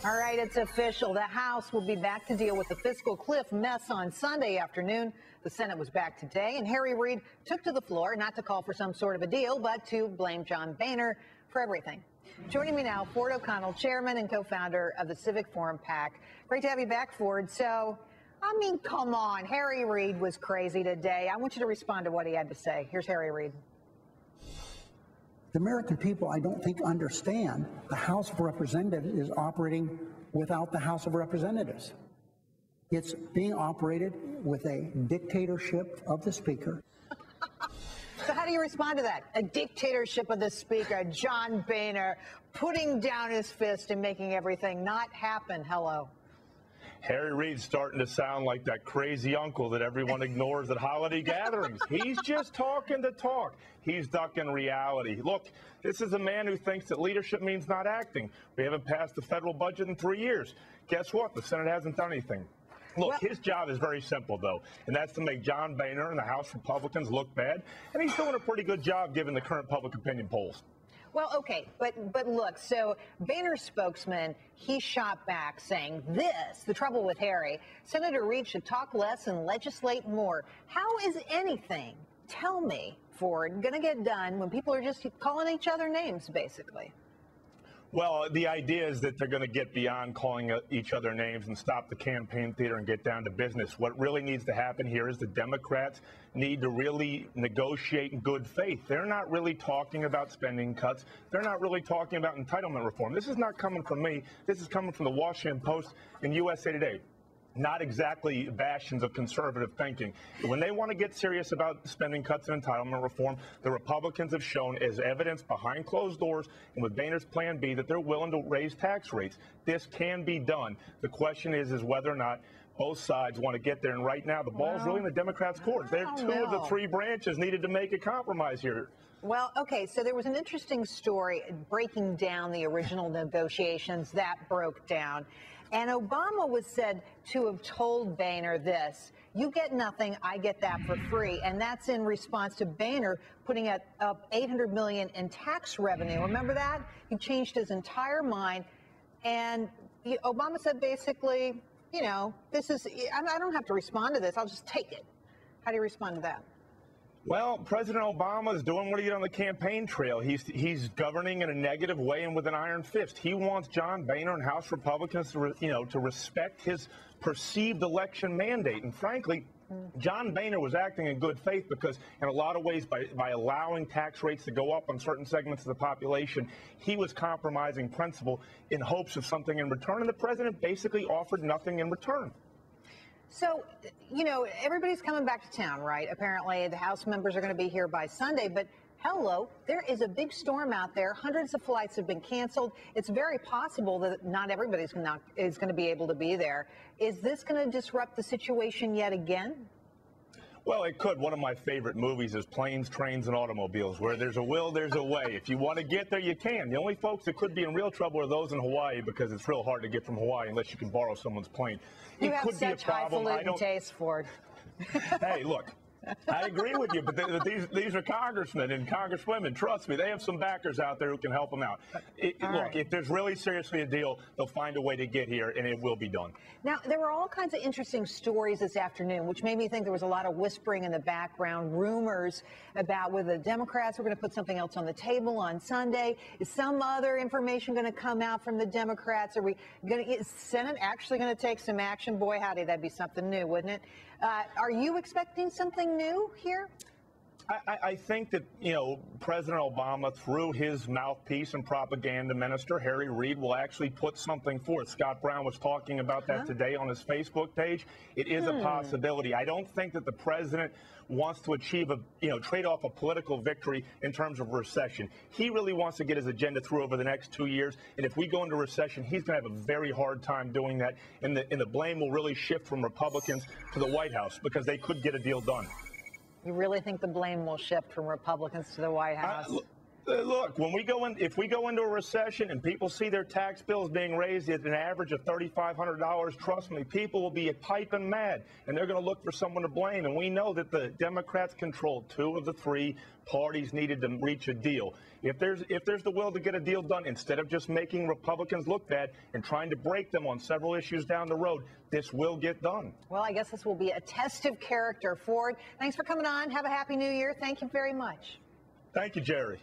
All right, it's official. The House will be back to deal with the Fiscal Cliff mess on Sunday afternoon. The Senate was back today, and Reid took to the floor not to call for some sort of a deal, but to blame John Boehner for everything. Joining me now, Ford O'Connell, chairman and co-founder of the Civic Forum PAC. Great to have you back, Ford. So, I mean, come on. Reid was crazy today. I want you to respond to what he had to say. Here's Reid. The American people, I don't think, understand the House of Representatives is operating without the House of Representatives. It's being operated with a dictatorship of the Speaker. So how do you respond to that? A dictatorship of the Speaker, John Boehner, putting down his fist and making everything not happen. Hello. Reid's starting to sound like that crazy uncle that everyone ignores at holiday gatherings. He's just talking to talk. He's ducking reality. Look, this is a man who thinks that leadership means not acting. We haven't passed the federal budget in 3 years. Guess what? The Senate hasn't done anything. Look, his job is very simple, though, and that's to make John Boehner and the House Republicans look bad. And he's doing a pretty good job given the current public opinion polls. Well, okay, but look, so Boehner's spokesman, he shot back saying this, the trouble with Senator Reid should talk less and legislate more. How is anything, tell me, Ford, going to get done when people are just calling each other names, basically? Well, the idea is that they're going to get beyond calling each other names and stop the campaign theater and get down to business. What really needs to happen here is the Democrats need to really negotiate in good faith. They're not really talking about spending cuts. They're not really talking about entitlement reform. This is not coming from me. This is coming from the Washington Post and USA Today. Not exactly bastions of conservative thinking. When they want to get serious about spending cuts and entitlement reform, the Republicans have shown as evidence behind closed doors and with Boehner's Plan B that they're willing to raise tax rates. This can be done. The question is whether or not both sides want to get there. And right now, the ball's really in the Democrats' court. They're two of the three branches needed to make a compromise here. Well, okay, so there was an interesting story breaking down the original negotiations that broke down. And Obama was said to have told Boehner this: you get nothing, I get that for free. And that's in response to Boehner putting up $800 million in tax revenue. Remember that? He changed his entire mind. And Obama said basically, you know, this is, I don't have to respond to this, I'll just take it. How do you respond to that? Well, President Obama is doing what he did on the campaign trail. He's governing in a negative way and with an iron fist. He wants John Boehner and House Republicans to respect his perceived election mandate. And frankly, John Boehner was acting in good faith because in a lot of ways by allowing tax rates to go up on certain segments of the population, he was compromising principle in hopes of something in return. And the president basically offered nothing in return. So, you know, everybody's coming back to town, right? Apparently, the House members are going to be here by Sunday. But hello, there is a big storm out there. Hundreds of flights have been canceled. It's very possible that not everybody is going to be able to be there. Is this going to disrupt the situation yet again? Well, it could. One of my favorite movies is Planes, Trains, and Automobiles, where there's a will, there's a way. If you want to get there, you can. The only folks that could be in real trouble are those in Hawaii, because it's real hard to get from Hawaii unless you can borrow someone's plane. You have such highfalutin taste, Ford. Hey, look. I agree with you, but these are congressmen and congresswomen. Trust me, they have some backers out there who can help them out. Look, if there's really seriously a deal, they'll find a way to get here, and it will be done. Now, there were all kinds of interesting stories this afternoon, which made me think there was a lot of whispering in the background, rumors about whether the Democrats were going to put something else on the table on Sunday. Is some other information going to come out from the Democrats? Is Senate actually going to take some action? Boy, howdy, that'd be something new, wouldn't it? Are you expecting something new here? I think that, you know, President Obama, through his mouthpiece and propaganda minister, Reid, will actually put something forth. Scott Brown was talking about that today on his Facebook page. It is a possibility. I don't think that the president wants to achieve trade off a political victory in terms of recession. He really wants to get his agenda through over the next 2 years. And if we go into recession, he's going to have a very hard time doing that. And the blame will really shift from Republicans to the White House because they could get a deal done. You really think the blame will shift from Republicans to the White House? Look, when we go in, if we go into a recession and people see their tax bills being raised at an average of $3,500, trust me, people will be piping mad, and they're going to look for someone to blame. And we know that the Democrats controlled 2 of the 3 parties needed to reach a deal. If there's the will to get a deal done, instead of just making Republicans look bad and trying to break them on several issues down the road, this will get done. Well, I guess this will be a test of character. Ford, thanks for coming on. Have a happy new year. Thank you very much. Thank you, Jerry.